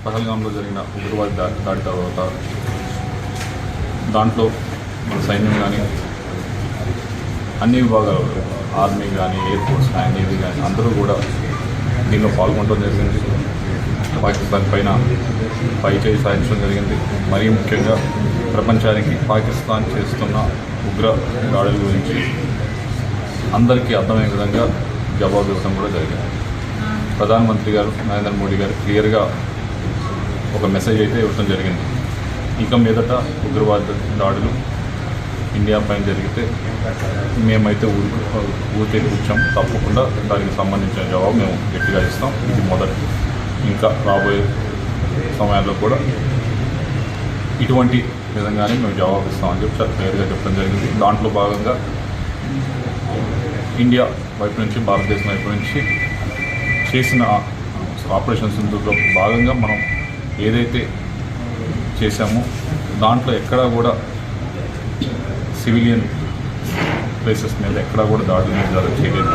పహల్గాంలో జరిగిన ఉగ్రవాద దాడి తర్వాత దాంట్లో మన సైన్యం కానీ అన్ని విభాగాలు ఆర్మీ కానీ ఎయిర్ ఫోర్స్ కానీ నేవీ కానీ అందరూ కూడా దీనిలో పాల్గొనడం జరిగింది. పాకిస్తాన్ పైన పైచేయి సాధించడం జరిగింది. మరీ ముఖ్యంగా ప్రపంచానికి పాకిస్తాన్ చేస్తున్న ఉగ్ర దాడుల గురించి అందరికీ అర్థమయ్యే విధంగా జవాబు ఇవ్వడం కూడా జరిగింది. ప్రధానమంత్రి గారు నరేంద్ర మోడీ గారు క్లియర్గా ఒక మెసేజ్ అయితే ఇవ్వడం జరిగింది. ఇక మీదట ఉగ్రవాద దాడులు ఇండియా పైన జరిగితే మేమైతే ఊరికే కూర్చాం, తప్పకుండా దానికి సంబంధించిన జవాబు మేము గట్టిగా ఇస్తాం. ఇది మొదటి. ఇంకా రాబోయే సమయాల్లో కూడా ఇటువంటి విధంగానే మేము జవాబు ఇస్తామని చెప్పి చాలా క్లియర్గా చెప్పడం జరిగింది. దాంట్లో భాగంగా ఇండియా వైపు నుంచి, భారతదేశం వైపు నుంచి చేసిన ఆపరేషన్ సింధూర్లో భాగంగా మనం ఏదైతే చేశామో దాంట్లో ఎక్కడా కూడా సివిలియన్ ప్లేసెస్ మీద ఎక్కడా కూడా దాడులు చేయలేదు.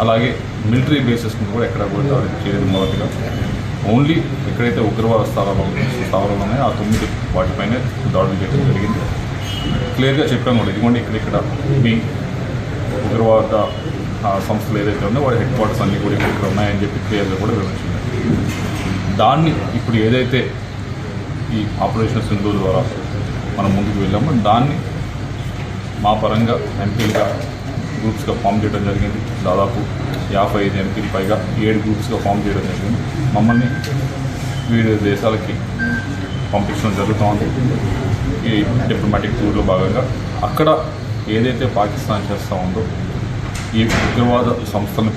అలాగే మిలిటరీ బేసెస్ మీద కూడా ఎక్కడా కూడా దాడులు చేయలేదు. మొదటిగా ఓన్లీ ఎక్కడైతే ఉగ్రవాద స్థావరాలు ఉన్నాయో ఆ 9 వాటిపైనే దాడులు చేయడం జరిగింది. క్లియర్గా చెప్పాము కూడా, ఇదిగోండి ఇక్కడ మీ ఉగ్రవాద సంస్థలు ఏదైతే ఉన్నాయో వాడి హెడ్ క్వార్టర్స్ అన్నీ కూడా ఇక్కడ ఉన్నాయని చెప్పి క్లియర్గా కూడా వివరించింది. దాన్ని ఇప్పుడు ఏదైతే ఈ ఆపరేషన్ సింధూర్ ద్వారా మనం ముందుకు వెళ్ళామో దాన్ని మా పరంగా ఎంపీలుగా గ్రూప్స్గా ఫామ్ చేయడం జరిగింది. దాదాపు 55 ఎంపీలు పైగా 7 గ్రూప్స్గా ఫామ్ చేయడం జరిగింది. మమ్మల్ని వివిధ దేశాలకి పంపించడం జరుగుతోంది. ఈ డిప్లొమాటిక్ టూర్లో భాగంగా అక్కడ ఏదైతే పాకిస్తాన్ చేస్తూ ఉందో ఈ ఉగ్రవాద సంస్థలను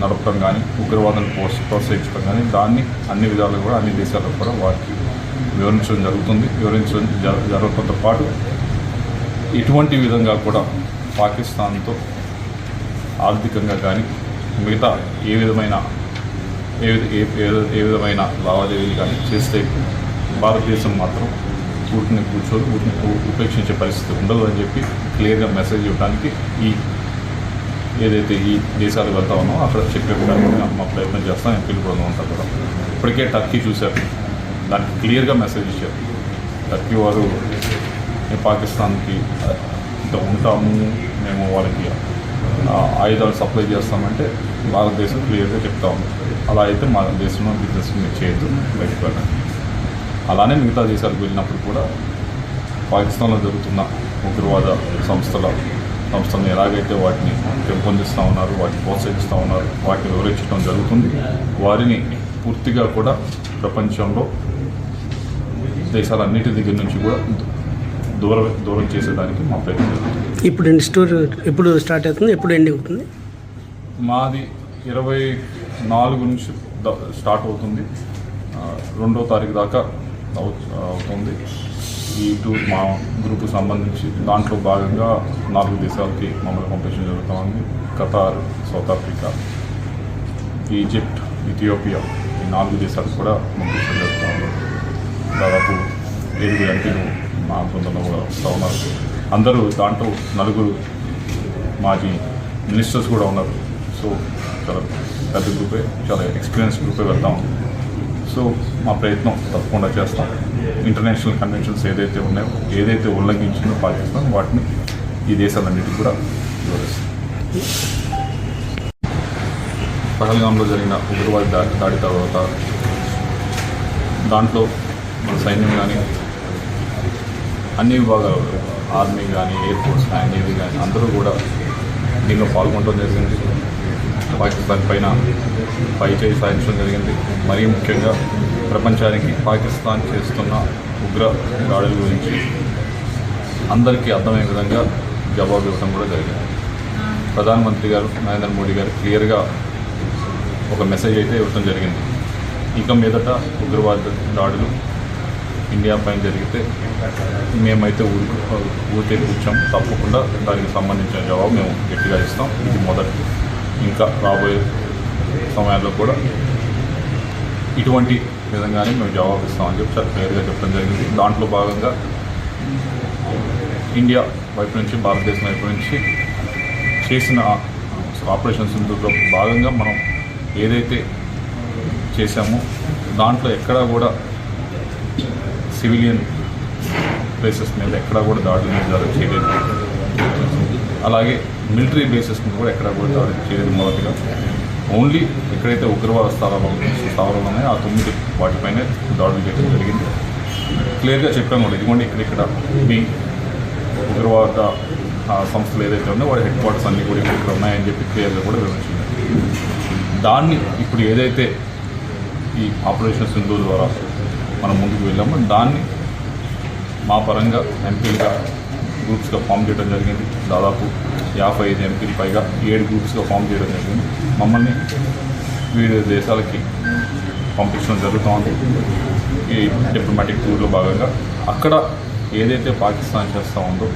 నడపడం కానీ ఉగ్రవాదాన్ని ప్రోత్సహించడం కానీ దాన్ని అన్ని విధాలుగా కూడా అన్ని దేశాలకు కూడా వారికి వివరించడం జరుగుతుంది. వివరించడం జరగడంతో పాటు ఇటువంటి విధంగా కూడా పాకిస్తాన్తో ఆర్థికంగా కానీ మిగతా ఏ విధమైన లావాదేవీలు కానీ చేస్తే భారతదేశం మాత్రం వీటిని ఉపేక్షించే పరిస్థితి ఉండదు అని చెప్పి క్లియర్గా మెసేజ్ ఇవ్వడానికి ఏదైతే ఈ దేశాలకు వెళ్తా ఉన్నామో అక్కడ చెప్పడానికి మా ప్రయత్నం చేస్తాం. ఎంపీలు కూడా ఉంటారు కూడా. ఇప్పటికే టర్కీ చూశారు, దానికి క్లియర్గా మెసేజ్ ఇచ్చారు. టర్కీ వారు పాకిస్తాన్కి ఇంత ఉంటాము, మేము వాళ్ళకి ఆయుధాలు సప్లై చేస్తామంటే భారతదేశం క్లియర్గా చెప్తా ఉంది. అలా అయితే మా దేశంలో బిజినెస్ మీరు చేయొద్దు, బయటకు వెళ్ళండి. అలానే మిగతా దేశాలకు వెళ్ళినప్పుడు కూడా పాకిస్తాన్లో జరుగుతున్న ఉగ్రవాద సంస్థలను ఎలాగైతే వాటిని పెంపొందిస్తూ ఉన్నారు, వాటిని ప్రోత్సహిస్తూ ఉన్నారు, వాటిని వివరించడం జరుగుతుంది. వారిని పూర్తిగా కూడా ప్రపంచంలో దేశాలన్నిటి దగ్గర నుంచి కూడా దూరం చేసేదానికి మా ప్రయత్నం జరుగుతుంది. ఎప్పుడు స్టార్ట్ అవుతుంది, ఎప్పుడు ఎండింగ్ అవుతుంది? మాది 24 నుంచి స్టార్ట్ అవుతుంది, 2వ తారీఖు దాకా అవుతుంది. ఈ టూర్ మా గ్రూప్కి సంబంధించి దాంట్లో భాగంగా 4 దేశాలకి మమ్మల్ని పంపించడం జరుగుతుంది. Qatar, south Africa, Egypt, Ethiopia, ఈ 4 దేశాలకు కూడా పంపించడం జరుగుతుంది. దాదాపు 7 ఎంపీలు మా బృందంలో కూడా వస్తూ ఉన్నారు. అందరూ దాంట్లో 4 మాజీ మినిస్టర్స్ కూడా ఉన్నారు. సో చాలా పెద్ద గ్రూపే, చాలా ఎక్స్పీరియన్స్ గ్రూపే వెళ్తాం. సో మా ప్రయత్నం తప్పకుండా చేస్తాం. ఇంటర్నేషనల్ కన్వెన్షన్స్ ఏదైతే ఉన్నాయో, ఏదైతే ఉల్లంఘించిందో పాకిస్తాన్, వాటిని ఈ దేశాలన్నిటికీ కూడా వివరిస్తాం. పహల్గాంలో జరిగిన ఉగ్రవాద దాడి తర్వాత దాంట్లో మన సైన్యం కానీ అన్ని విభాగాలు ఆర్మీ కానీ ఎయిర్ ఫోర్స్ కానీ నేవీ కానీ అందరూ కూడా దీనిలో పాల్గొనడం జరిగింది. పాకిస్తాన్ పైన పైచేయి సాధించడం జరిగింది. మరీ ముఖ్యంగా ప్రపంచానికి పాకిస్తాన్ చేస్తున్న ఉగ్ర దాడుల గురించి అందరికీ అర్థమయ్యే విధంగా జవాబు ఇవ్వడం కూడా జరిగింది. ప్రధానమంత్రి గారు నరేంద్ర మోడీ గారు క్లియర్గా ఒక మెసేజ్ అయితే ఇవ్వడం జరిగింది. ఇక మీదట ఉగ్రవాద దాడులు ఇండియా పైన జరిగితే మేమైతే ఊరికే కూర్చాం, తప్పకుండా దానికి సంబంధించిన జవాబు మేము గట్టిగా ఇస్తాం. ఇది మొదటి. ఇంకా రాబోయే సమయాల్లో కూడా ఇటువంటి విధంగానే మేము జవాబు ఇస్తామని చెప్పి చాలా క్లియర్గా చెప్పడం జరిగింది. దాంట్లో భాగంగా ఇండియా వైపు నుంచి, భారతదేశం వైపు నుంచి చేసిన ఆపరేషన్ సింధూర్లో భాగంగా మనం ఏదైతే చేశామో దాంట్లో ఎక్కడా కూడా సివిలియన్ ప్లేసెస్ మీద ఎక్కడా కూడా దాడులు చేయలేదు. అలాగే మిలిటరీ బేసెస్ మీద కూడా ఎక్కడా కూడా దాడులు చేయలేదు. మొదటిగా ఓన్లీ ఎక్కడైతే ఉగ్రవాద స్థావరాలు ఉన్నాయో ఆ 9 వాటిపైనే దాడులు చేయడం జరిగింది. క్లియర్గా చెప్పాము కూడా, ఇదిగోండి ఇక్కడ మీ ఉగ్రవాద సంస్థలు ఏదైతే ఉన్నాయో వాడి హెడ్ క్వార్టర్స్ అన్నీ కూడా ఇక్కడ ఉన్నాయని చెప్పి క్లియర్గా కూడా వివరించింది. దాన్ని ఇప్పుడు ఏదైతే ఈ ఆపరేషన్ సింధూర్ ద్వారా మనం ముందుకు వెళ్ళామో దాన్ని మా పరంగా ఎంపీలుగా గ్రూప్స్గా ఫామ్ చేయడం జరిగింది. దాదాపు 55 ఎంపీలు పైగా 7 గ్రూప్స్గా ఫామ్ చేయడం జరిగింది. మమ్మల్ని వివిధ దేశాలకి పంపించడం జరుగుతోంది. ఈ డిప్లొమాటిక్ టూర్లో భాగంగా అక్కడ ఏదైతే పాకిస్తాన్ చేస్తూ ఉందో